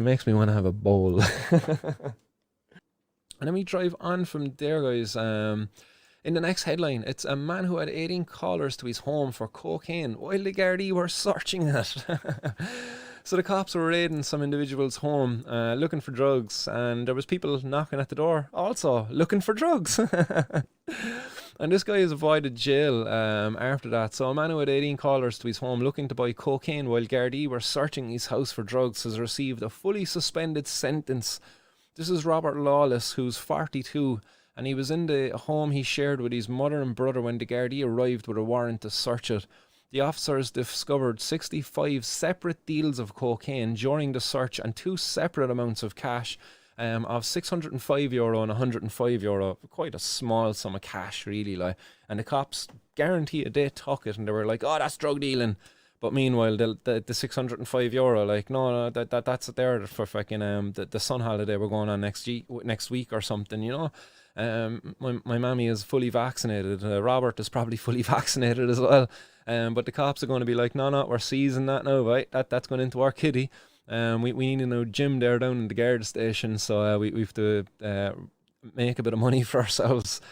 makes me want to have a bowl. And then we drive on from there, guys. In the next headline, it's a man who had 18 callers to his home for cocaine while the Gardaí were searching it. So the cops were raiding some individual's home looking for drugs, and there was people knocking at the door also looking for drugs. And this guy has avoided jail after that. So a man who had 18 callers to his home looking to buy cocaine while Gardaí were searching his house for drugs has received a fully suspended sentence. This is Robert Lawless, who's 42, and he was in the home he shared with his mother and brother when the Gardaí arrived with a warrant to search it. The officers discovered 65 separate deals of cocaine during the search and 2 separate amounts of cash of €605 and €105. Quite a small sum of cash, really. And the cops guaranteed they took it, and they were like, "Oh, that's drug dealing." But meanwhile, the €605, no, that's there for fucking the sun holiday we're going on next week or something, you know. My mammy is fully vaccinated. Robert is probably fully vaccinated as well. But the cops are going to be like, no, we're seizing that now, right? That's going into our kitty. We need a new gym there down in the guard station, so we have to make a bit of money for ourselves.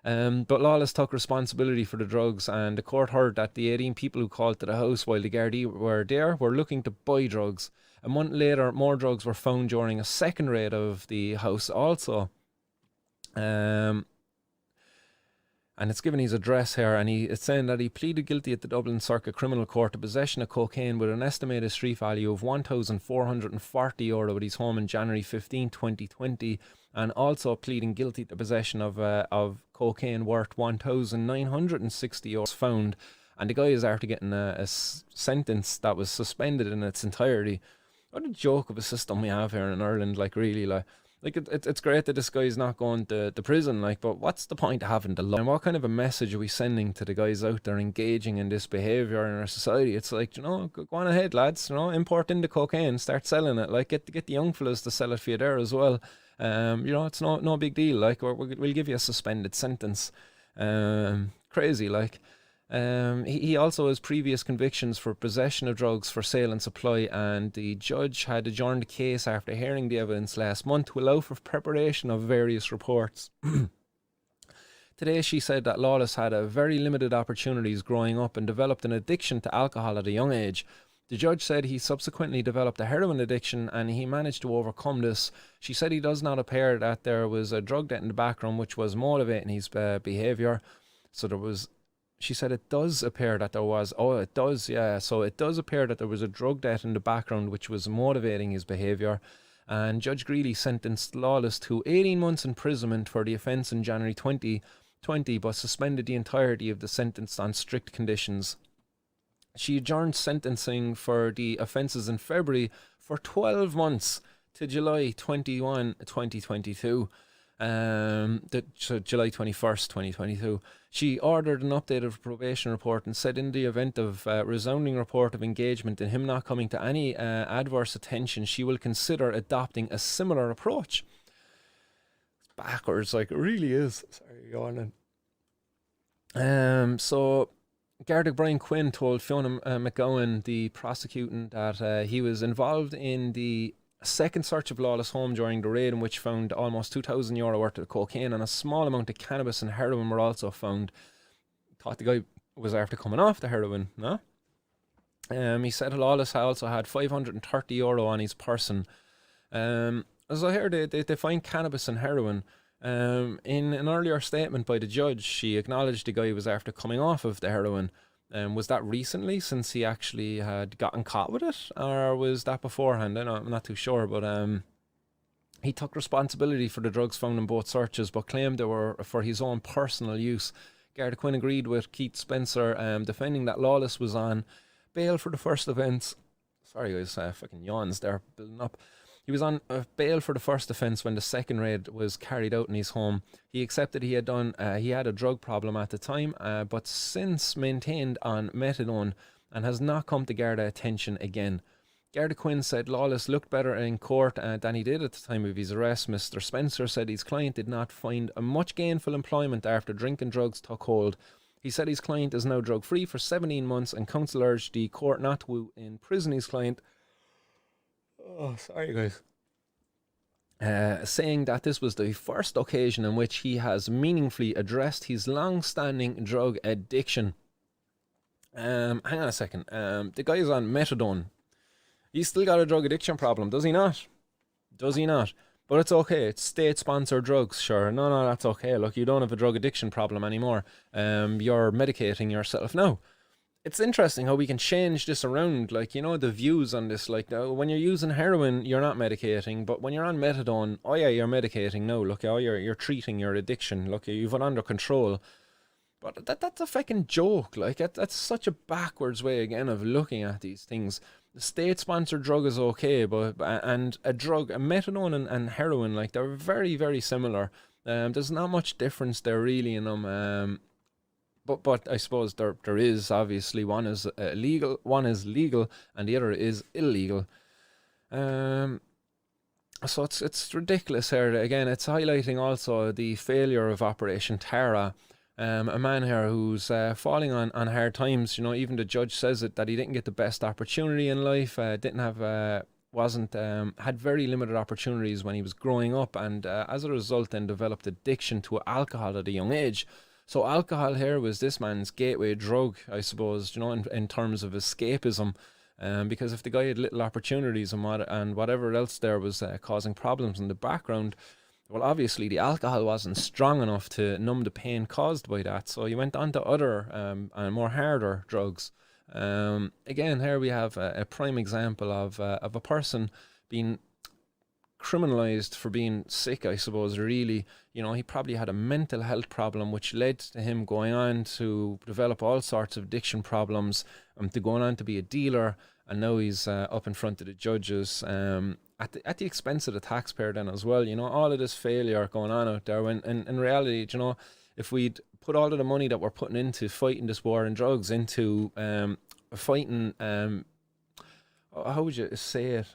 But Lawless took responsibility for the drugs, and the court heard that the 18 people who called to the house while the Gardaí were there were looking to buy drugs. A month later, more drugs were found during a second raid of the house also. And it's given his address here, and it's saying that he pleaded guilty at the Dublin Circuit Criminal Court to possession of cocaine with an estimated street value of €1,440 at his home in January 15, 2020, and also pleading guilty to possession of cocaine worth €1,960 found. And the guy is after getting a sentence that was suspended in its entirety. What a joke of a system we have here in Ireland, really, it's great that this guy's not going to prison, but what's the point of having the law? And what kind of a message are we sending to the guys out there engaging in this behaviour in our society? It's like, go on ahead, lads, import in the cocaine, start selling it, get the young fellas to sell it for you there as well. It's no big deal, we'll give you a suspended sentence. Crazy, He also has previous convictions for possession of drugs for sale and supply, and the judge had adjourned the case after hearing the evidence last month to allow for preparation of various reports. Today she said that Lawless had a very limited opportunities growing up and developed an addiction to alcohol at a young age. The judge said he subsequently developed a heroin addiction and he managed to overcome this. She said he does not appear that there was a drug debt in the background which was motivating his behaviour. She said it does appear that there was. Oh, it does, yeah. So it does appear that there was a drug debt in the background which was motivating his behaviour. And Judge Greeley sentenced Lawless to 18 months imprisonment for the offence in January 2020, but suspended the entirety of the sentence on strict conditions. She adjourned sentencing for the offences in February for 12 months to July 21, 2022. July 21st, 2022. She ordered an updated probation report and said in the event of resounding report of engagement and him not coming to any adverse attention, she will consider adopting a similar approach. It's backwards, it really is. Sorry, yawning. So Garda Brian Quinn told Fiona McGowan, the prosecutant, that he was involved in the second search of Lawless' home during the raid, in which found almost €2,000 worth of cocaine and a small amount of cannabis and heroin were also found. Thought the guy was after coming off the heroin, no? He said Lawless also had €530 on his person. As I heard, they find cannabis and heroin. In an earlier statement by the judge, she acknowledged the guy was after coming off of the heroin. Was that recently, since he actually had gotten caught with it, or was that beforehand? I'm not too sure, but he took responsibility for the drugs found in both searches, but claimed they were for his own personal use. Garda Quinn agreed with Keith Spencer, defending that Lawless was on bail for the first offence. Sorry guys, fucking yawns there building up. He was on bail for the first offence when the second raid was carried out in his home. He accepted he had a drug problem at the time, but since maintained on methadone and has not come to Garda attention again. Garda Quinn said Lawless looked better in court than he did at the time of his arrest. Mr. Spencer said his client did not find much gainful employment after drinking drugs took hold. He said his client is now drug-free for 17 months and counsel urged the court not to imprison his client Oh, sorry, guys. Saying that this was the first occasion in which he has meaningfully addressed his long-standing drug addiction. Hang on a second. The guy's on methadone. He's still got a drug addiction problem, does he not? Does he not? But it's okay. It's state-sponsored drugs, sure. No, that's okay. Look, you don't have a drug addiction problem anymore. You're medicating yourself now. It's interesting how we can change this around, like, you know, the views on this. Like, when you're using heroin, you're not medicating, but when you're on methadone, oh yeah, you're medicating. No, look, oh, you're treating your addiction. Look, you've it under control. But that's a fucking joke. Like, that's such a backwards way again of looking at these things. The state-sponsored drug is okay, and a methadone and heroin, like, they're very, very similar. There's not much difference there really in them. But I suppose there is, obviously. One is legal, and the other is illegal. So it's ridiculous here. Again, it's highlighting also the failure of Operation Tara. A man here who's falling on hard times. You know, even the judge says it, that he didn't get the best opportunity in life. Had very limited opportunities when he was growing up, and as a result, then developed addiction to alcohol at a young age. So alcohol here was this man's gateway drug, I suppose, you know, in terms of escapism. Because if the guy had little opportunities and whatever else there was causing problems in the background, well, obviously the alcohol wasn't strong enough to numb the pain caused by that. So he went on to other and more harder drugs. Again, here we have a prime example of a person being criminalized for being sick, I suppose, really. You know, he probably had a mental health problem which led to him going on to develop all sorts of addiction problems, to going on to be a dealer, and now he's up in front of the judges at the expense of the taxpayer then as well. You know, all of this failure going on out there, when in reality, you know, if we'd put all of the money that we're putting into fighting this war on drugs into fighting how would you say it,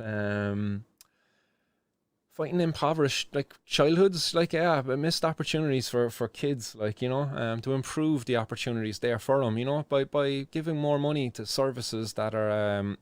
fighting impoverished, like, childhoods, like, yeah, but missed opportunities for kids, like, you know, to improve the opportunities there for them, you know, by giving more money to services that are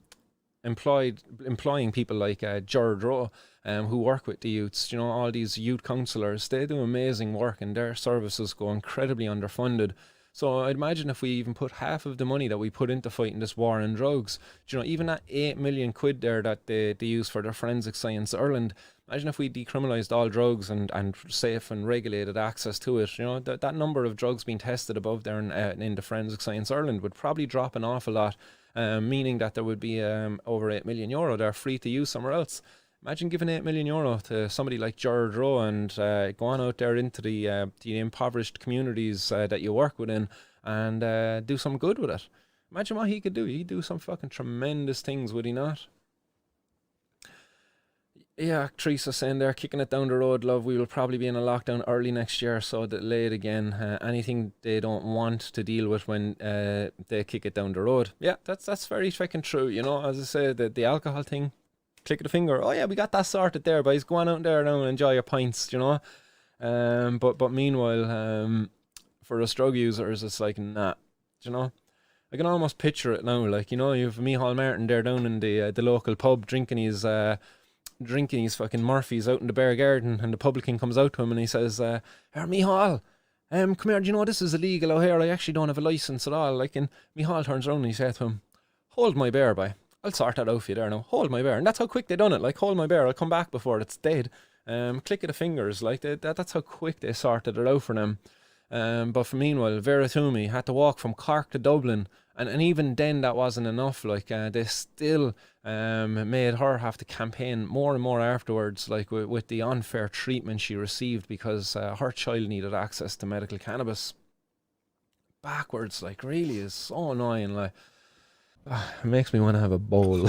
employing people like Gardaí, who work with the youths. You know, all these youth counsellors, they do amazing work, and their services go incredibly underfunded. So I'd imagine if we even put half of the money that we put into fighting this war on drugs, you know, even that 8 million quid there that they use for their Forensic Science Ireland, imagine if we decriminalised all drugs and safe and regulated access to it. You know, that number of drugs being tested above there in the Forensic Science Ireland would probably drop an awful lot, meaning that there would be over €8 million there free to use somewhere else. Imagine giving €8 million to somebody like Gardaí and going out there into the impoverished communities that you work within, and do some good with it. Imagine what he could do. He'd do some fucking tremendous things, would he not? Yeah, Teresa saying there, kicking it down the road, love. We will probably be in a lockdown early next year, so delayed again. Anything they don't want to deal with when they kick it down the road. Yeah, that's very fucking true. You know, as I say, the alcohol thing, click of the finger. Oh yeah, we got that sorted there, boys. Go on out there now and enjoy your pints. You know, but meanwhile, for us drug users, it's like, nah. You know, I can almost picture it now. Like, you know, you've Micheál Martin there down in the local pub drinking his fucking Murphys out in the bear garden, and the publican comes out to him and he says, "Here, Micheál, come here. Do you know this is illegal out here? I actually don't have a license at all." Like, and Micheál turns around and he said to him, "Hold my bear, boy. I'll sort that out for you there now. Hold my bear." And that's how quick they done it. Like, hold my bear, I'll come back before it's dead. Click of the fingers. Like, that's how quick they sorted it out for them. But for meanwhile, Vera Toomey had to walk from Cork to Dublin, and even then that wasn't enough. Like, they still made her have to campaign more and more afterwards, like with the unfair treatment she received because her child needed access to medical cannabis. Backwards, like, really is so annoying. Like, it makes me want to have a bowl.